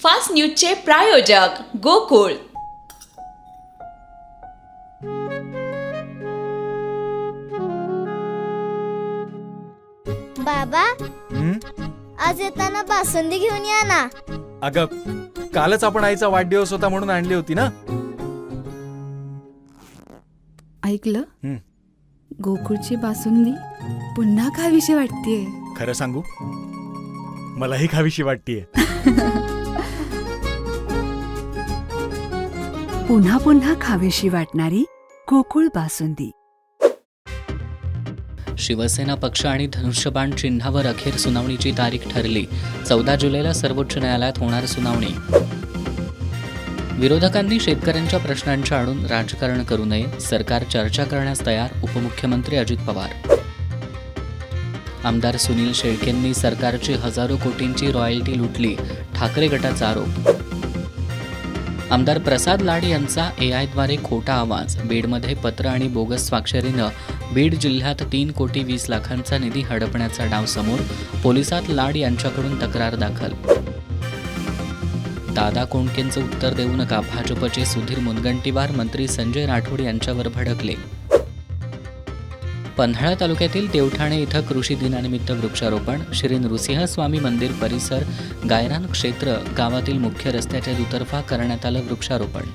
Fast न्यूजचे प्रायोजक गोकुळ. बाबा, आज येताना बासुंदी घेऊन या ना. अगं, कालच आपण आईचा वाढदिवस होता म्हणून आणली होती ना. ऐकलं, गोकुळची बासुंदी पुन्हा खावीशी वाटतेय. खरं सांगू, मलाही खावीशी वाटतेय. पुन्हा पुन्हा खावीशी वाटणारी गोकुळ बासुंदी. शिवसेना पक्ष आणि धनुष्यबाण चिन्हावर अखेर सुनावणीची तारीख ठरली. 14 जुलैला सर्वोच्च न्यायालयात होणार सुनावणी. विरोधकांनी शेतकऱ्यांच्या प्रश्नांच्या आडून राजकारण करू नये, सरकार चर्चा करण्यास तयार, उपमुख्यमंत्री अजित पवार. आमदार सुनील शेळकेंनी सरकारची हजारो कोटींची रॉयल्टी लुटली, ठाकरे गटाचा आरोप. आमदार प्रसाद लाड यांचा एआयद्वारे खोटा आवाज, बीडमध्ये पत्र आणि बोगस स्वाक्षरीनं बीड जिल्ह्यात 3 कोटी 20 लाखांचा निधी हडपण्याचा डाव समोर, पोलिसात लाड यांच्याकडून तक्रार दाखल. दादा कोंडकेंचं उत्तर देऊ नका, भाजपचे सुधीर मुनगंटीवार मंत्री संजय राठोड यांच्यावर भडकले. पन्हाळा तालुक्यातील देवठाणे इथं कृषी दिनानिमित्त वृक्षारोपण. श्री नृसिंहस्वामी मंदिर परिसर, गायरान क्षेत्र, गावातील मुख्य रस्त्याच्या दुतर्फा करण्यात आलं वृक्षारोपण.